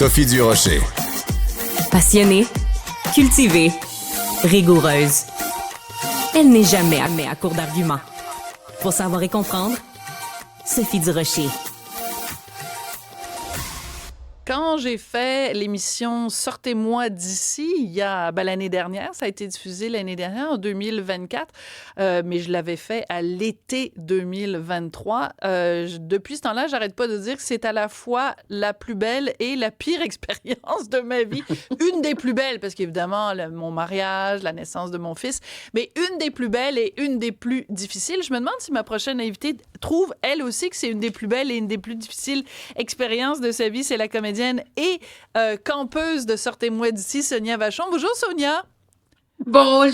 Sophie Durocher. Passionnée, cultivée, rigoureuse. Elle n'est jamais à court d'arguments. Pour savoir et comprendre, Sophie Durocher. Quand j'ai fait l'émission Sortez-moi d'ici, il y a l'année dernière, ça a été diffusé l'année dernière, en 2024, mais je l'avais fait à l'été 2023. Depuis ce temps-là, j'arrête pas de dire que c'est à la fois la plus belle et la pire expérience de ma vie. Une des plus belles, parce qu'évidemment, mon mariage, la naissance de mon fils, mais une des plus belles et une des plus difficiles. Je me demande si ma prochaine invitée trouve, elle aussi, que c'est une des plus belles et une des plus difficiles expériences de sa vie. C'est la comédienne et campeuse de Sortez-moi d'ici, Sonia Vachon. Bonjour, Sonia. Bonjour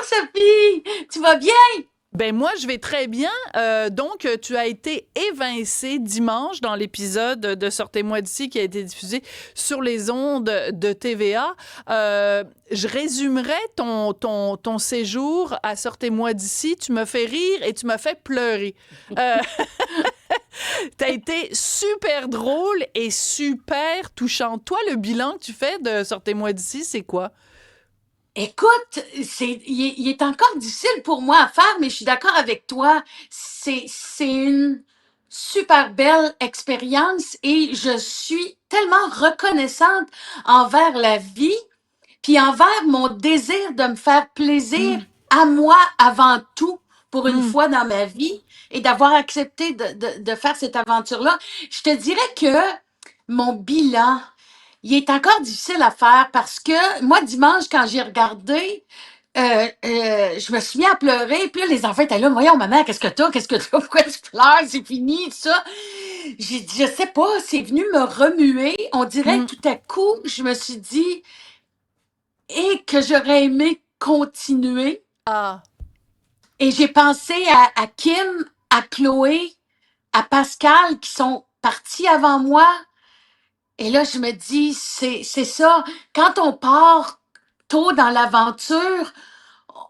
Sophie, tu vas bien? Ben moi, je vais très bien. Donc, tu as été évincée dimanche dans l'épisode de Sortez-moi d'ici qui a été diffusé sur les ondes de TVA. Je résumerai ton séjour à Sortez-moi d'ici. Tu m'as fait rire et tu m'as fait pleurer. T'as été super drôle et super touchante. Toi, le bilan que tu fais de Sortez-moi d'ici, c'est quoi? Écoute, il est encore difficile pour moi à faire, mais je suis d'accord avec toi. C'est une super belle expérience et je suis tellement reconnaissante envers la vie, puis envers mon désir de me faire plaisir Mm. à moi avant tout pour une Mm. fois dans ma vie et d'avoir accepté de faire cette aventure-là. Je te dirais que mon bilan, il est encore difficile à faire parce que moi, dimanche, quand j'ai regardé, je me suis mis à pleurer. Puis là, les enfants étaient là. Voyons, maman, qu'est-ce que t'as? Qu'est-ce que t'as? Pourquoi tu pleures? C'est fini, tout ça. J'ai dit, je sais pas, c'est venu me remuer. On dirait Mm. que tout à coup, je me suis dit, et que j'aurais aimé continuer. Ah. Et j'ai pensé à Kim, à Chloé, à Pascal qui sont partis avant moi. Et là, je me dis, c'est ça. Quand on part tôt dans l'aventure,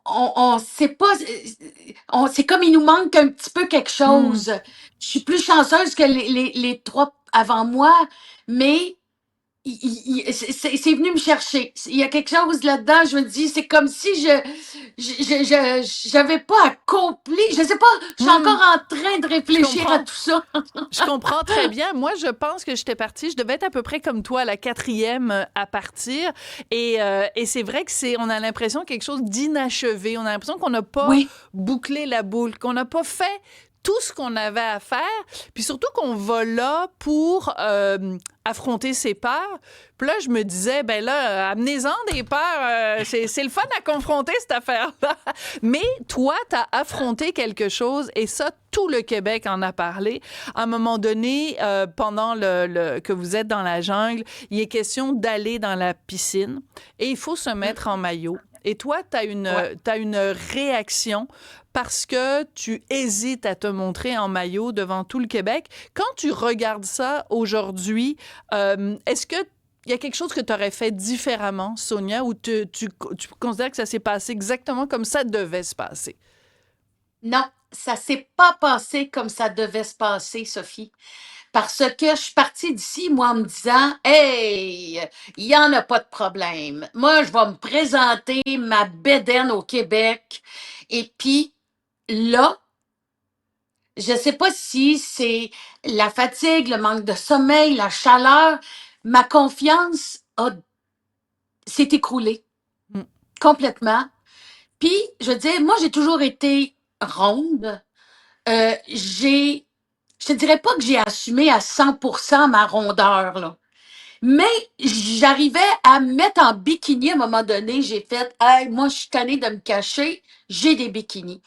on sait pas, c'est comme il nous manque un petit peu quelque Mm. chose. Je suis plus chanceuse que les trois avant moi, mais c'est venu me chercher. Il y a quelque chose là-dedans, je me dis, c'est comme si j'avais pas accompli, je sais pas, je suis encore Mm. en train de Je réfléchir à comprends. tout ça. Je comprends très bien. Moi, je pense que j'étais partie. Je devais être à peu près comme toi, la quatrième à partir. Et c'est vrai que on a l'impression quelque chose d'inachevé. On a l'impression qu'on n'a pas Oui, bouclé la boucle, qu'on n'a pas fait tout ce qu'on avait à faire. Puis surtout qu'on va là pour affronter ses peurs. Puis là, je me disais, ben là, amenez-en des peurs. C'est le fun à confronter cette affaire-là. Mais toi, t'as affronté quelque chose et ça, tout le Québec en a parlé. À un moment donné, pendant que vous êtes dans la jungle, il est question d'aller dans la piscine et il faut se mettre en maillot. Et toi, t'as ouais. une réaction parce que tu hésites à te montrer en maillot devant tout le Québec. Quand tu regardes ça aujourd'hui, est-ce que il y a quelque chose que tu aurais fait différemment, Sonia, ou tu considères que ça s'est passé exactement comme ça devait se passer? Non, ça s'est pas passé comme ça devait se passer, Sophie. Parce que je suis partie d'ici, moi, en me disant, hey, il n'y en a pas de problème. Moi, je vais me présenter ma bédaine au Québec. Et puis, là, je sais pas si c'est la fatigue, le manque de sommeil, la chaleur, ma confiance s'est écroulée Mm. complètement. Puis, je veux dire, moi, j'ai toujours été ronde. Je te dirais pas que j'ai assumé à 100% ma rondeur, là. Mais j'arrivais à me mettre en bikini à un moment donné. J'ai fait, hey, moi, je suis tannée de me cacher. J'ai des bikinis.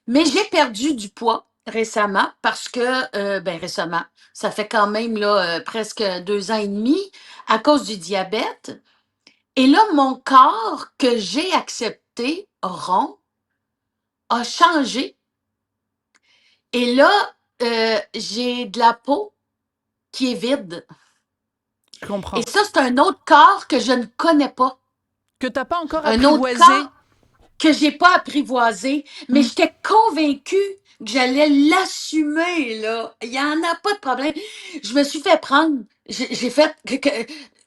Mais j'ai perdu du poids récemment parce que, ben récemment, ça fait quand même là presque 2 ans et demi à cause du diabète. Et là, mon corps que j'ai accepté rond a changé. Et là, j'ai de la peau qui est vide. Je Et comprends. ça, c'est un autre corps que je ne connais pas. Que tu n'as pas encore Un autre apprivoisé. corps. que j'ai pas apprivoisé, mais j'étais convaincue que j'allais l'assumer, là. Il y en a pas de problème. Je me suis fait prendre. J'ai fait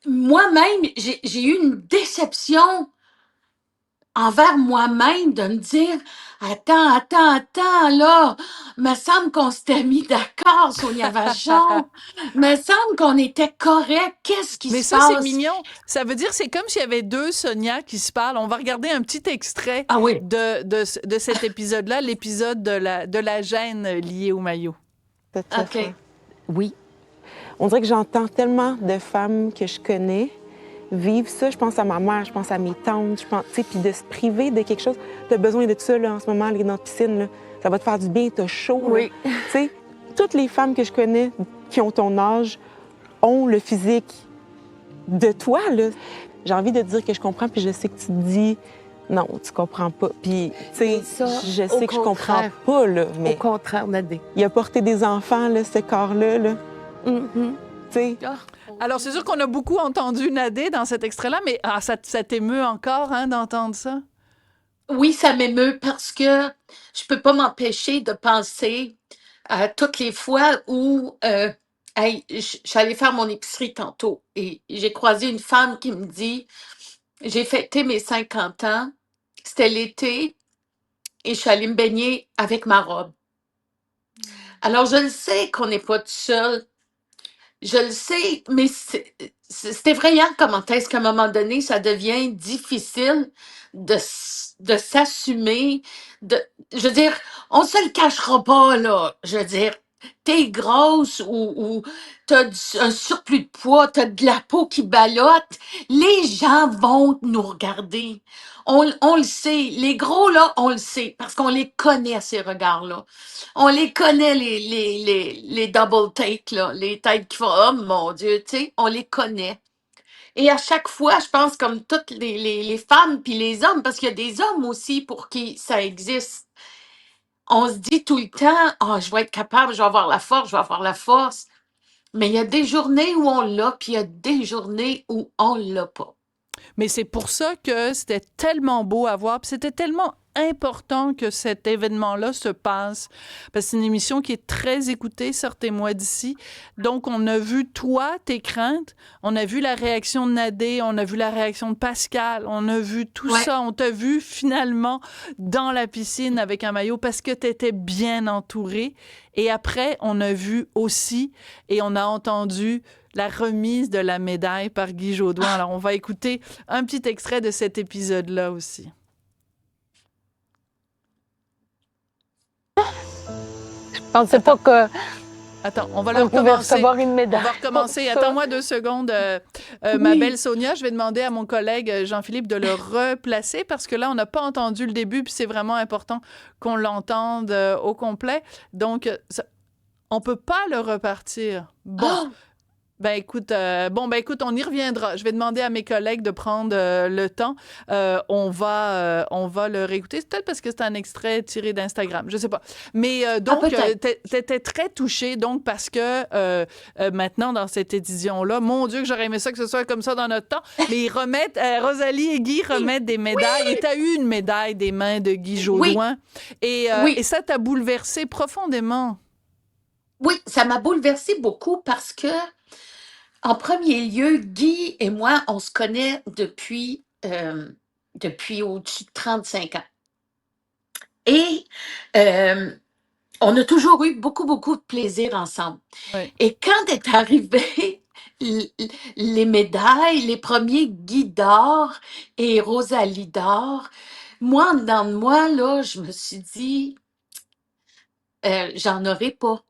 moi-même, j'ai eu une déception envers moi-même de me dire attends, là, me semble qu'on s'était mis d'accord, Sonia Vachon. Me semble qu'on était correct. Qu'est-ce qui Mais se ça, c'est passe? mignon. Ça veut dire c'est comme s'il y avait deux Sonia qui se parlent. On va regarder un petit extrait Ah oui. de cet épisode-là, l'épisode de la gêne liée au maillot. OK. Oui. On dirait que j'entends tellement de femmes que je connais vivre ça. Je pense à ma mère, je pense à mes tantes, je pense, tu sais, puis de se priver de quelque chose. Tu as besoin de ça, là, en ce moment, aller dans la piscine, là. Ça va te faire du bien, t'as chaud. Oui. Tu sais, toutes les femmes que je connais qui ont ton âge ont le physique de toi, là. J'ai envie de te dire que je comprends, puis je sais que tu te dis non, tu comprends pas. Puis, tu sais, Ça, je au sais que je comprends contraire. pas, là, Au mais contraire, Nadé. il a porté des enfants, là, ce corps-là, là. Mhm. Tu sais. Alors, c'est sûr qu'on a beaucoup entendu Nadé dans cet extrait-là, mais ça t'émeut encore hein, d'entendre ça? Oui, ça m'émeut parce que je peux pas m'empêcher de penser à toutes les fois où hey, je suis allée faire mon épicerie tantôt et j'ai croisé une femme qui me dit j'ai fêté mes 50 ans, c'était l'été et je suis allée me baigner avec ma robe. Alors, je le sais qu'on n'est pas tout seul. Je le sais, mais c'est effrayant comment est-ce qu'à un moment donné, ça devient difficile de s'assumer. Je veux dire, on se le cachera pas, là. Je veux dire, t'es grosse ou t'as un surplus de poids, t'as de la peau qui ballotte, les gens vont nous regarder. On le sait. Les gros, là, on le sait, parce qu'on les connaît, ces regards-là. On les connaît, les double takes, là, les têtes qui font oh mon Dieu, tu sais, on les connaît. Et à chaque fois, je pense, comme toutes les femmes puis les hommes, parce qu'il y a des hommes aussi pour qui ça existe, on se dit tout le temps oh, je vais être capable, je vais avoir la force, je vais avoir la force. Mais il y a des journées où on l'a, puis il y a des journées où on l'a pas. Mais c'est pour ça que c'était tellement beau à voir, puis c'était tellement important que cet événement-là se passe, parce que c'est une émission qui est très écoutée, sortez-moi d'ici. Donc, on a vu, toi, tes craintes, on a vu la réaction de Nadé, on a vu la réaction de Pascal, on a vu tout Ouais. ça, on t'a vu finalement dans la piscine avec un maillot parce que t'étais bien entourée. Et après, on a vu aussi, et on a entendu la remise de la médaille par Guy Jodoin. Alors, on va écouter un petit extrait de cet épisode-là aussi. Je pensais pas que Attends, on va le on pouvait recommencer. recevoir une On médaille. va recommencer. pour ça. Attends-moi 2 secondes, ma belle Sonia. Je vais demander à mon collègue Jean-Philippe de le replacer parce que là, on n'a pas entendu le début, puis c'est vraiment important qu'on l'entende au complet. Donc, on peut pas le repartir. Bon. Ah! Ben écoute, on y reviendra. Je vais demander à mes collègues de prendre le temps. On va le réécouter. C'est peut-être parce que c'est un extrait tiré d'Instagram. Je sais pas. Mais donc, peut-être. t'étais très touchée donc parce que maintenant dans cette édition-là, mon Dieu que j'aurais aimé ça que ce soit comme ça dans notre temps. Mais ils remettent, Rosalie et Guy remettent des médailles. Et t'as eu une médaille des mains de Guy Jodoin. Et ça t'a bouleversé profondément. Oui, ça m'a bouleversée beaucoup parce que en premier lieu, Guy et moi, on se connaît depuis au-dessus de 35 ans. Et on a toujours eu beaucoup, beaucoup de plaisir ensemble. Oui. Et quand est arrivé les médailles, les premiers Guy d'or et Rosalie d'or, moi, dans moi, là, je me suis dit, j'en aurai pas.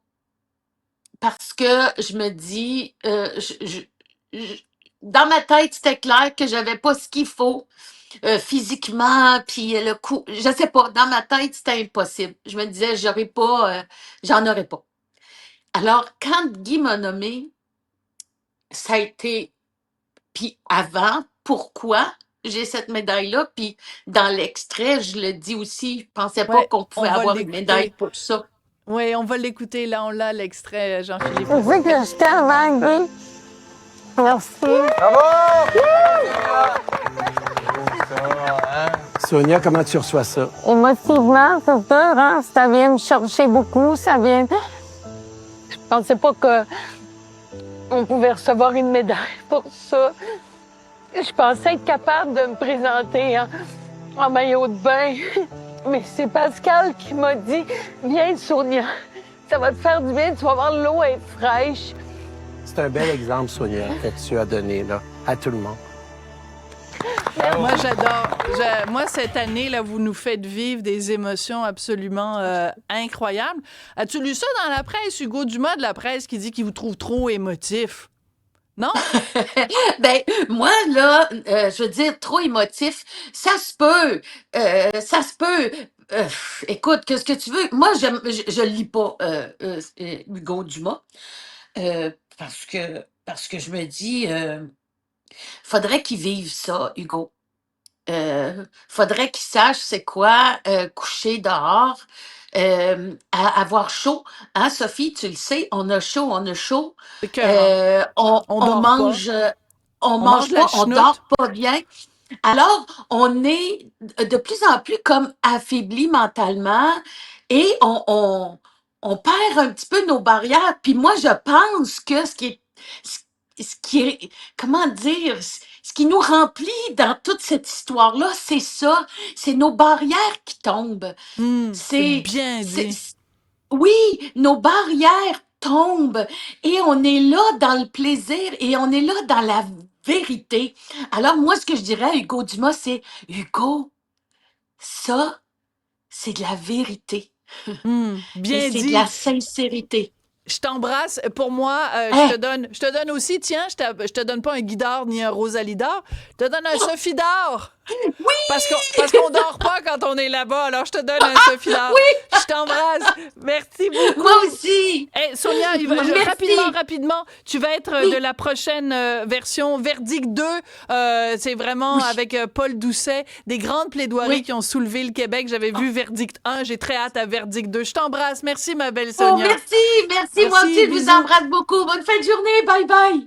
Parce que je me dis, je- dans ma tête, c'était clair que j'avais pas ce qu'il faut physiquement, puis le coup, je sais pas, dans ma tête, c'était impossible. Je me disais, j'en aurais pas. Alors, quand Guy m'a nommé, ça a été, puis avant, pourquoi j'ai cette médaille-là, puis dans l'extrait, je le dis aussi, je pensais pas Ouais, qu'on on pouvait va avoir une l'écouter. médaille pour ça. Oui, on va l'écouter. Là, on l'a, l'extrait, Jean-Philippe. Je sais que je t'aime, hein, Guy. Merci. Sonia, comment tu reçois ça? Émotivement, c'est sûr, hein? Ça vient me chercher beaucoup, ça vient... Je pensais pas que on pouvait recevoir une médaille pour ça. Je pensais être capable de me présenter en maillot de bain. Mais c'est Pascal qui m'a dit « Viens, Sonia, ça va te faire du bien, tu vas voir l'eau est fraîche. » C'est un bel exemple, Sonia, que tu as donné là, à tout le monde. Moi, j'adore. Moi, cette année, là, vous nous faites vivre des émotions absolument incroyables. As-tu lu ça dans la presse, Hugo Dumas de la presse, qui dit qu'il vous trouve trop émotif? Non? Ben, moi, là, je veux dire, trop émotif, ça se peut. Ça se peut. Écoute, qu'est-ce que tu veux? Moi, je lis pas Hugo Dumas parce que je me dis, faudrait qu'il vive ça, Hugo. Faudrait qu'il sache c'est quoi coucher dehors, avoir chaud. Hein, Sophie, tu le sais, on a chaud, on a chaud. C'est écœurant. On, On on dort pas. mange, on On mange mange de la pas, on chenoute. dort pas bien. Alors, on est de plus en plus comme affaibli mentalement et on perd un petit peu nos barrières. Puis moi, je pense que ce qui est, comment dire, ce qui nous remplit dans toute cette histoire-là, c'est ça, c'est nos barrières qui tombent. C'est C'est, bien c'est, dit. oui, nos barrières tombent et on est là dans le plaisir et on est là dans la vérité. Alors moi, ce que je dirais à Hugo Dumas, c'est Hugo, ça, c'est de la vérité et Bien c'est de la dit. sincérité. Je t'embrasse. Pour moi, Hein? je te donne aussi, tiens, je te donne pas un Guy d'or ni un Rosalie d'or, je te donne un Sophie d'or. Parce qu'on dort pas quand on est là-bas, alors je te donne un Sophie d'or. Oui, Je t'embrasse. Merci beaucoup. moi aussi. Hey, Sonia, Merci. rapidement, tu vas être Oui. de la prochaine version Verdict 2. C'est vraiment Oui. avec Paul Doucet, des grandes plaidoiries Oui. qui ont soulevé le Québec. J'avais vu Verdict 1, j'ai très hâte à Verdict 2. Je t'embrasse. Merci, ma belle Oh, Sonia. merci. Moi Merci, aussi, je vous bisous. embrasse beaucoup. Bonne fin de journée. Bye bye.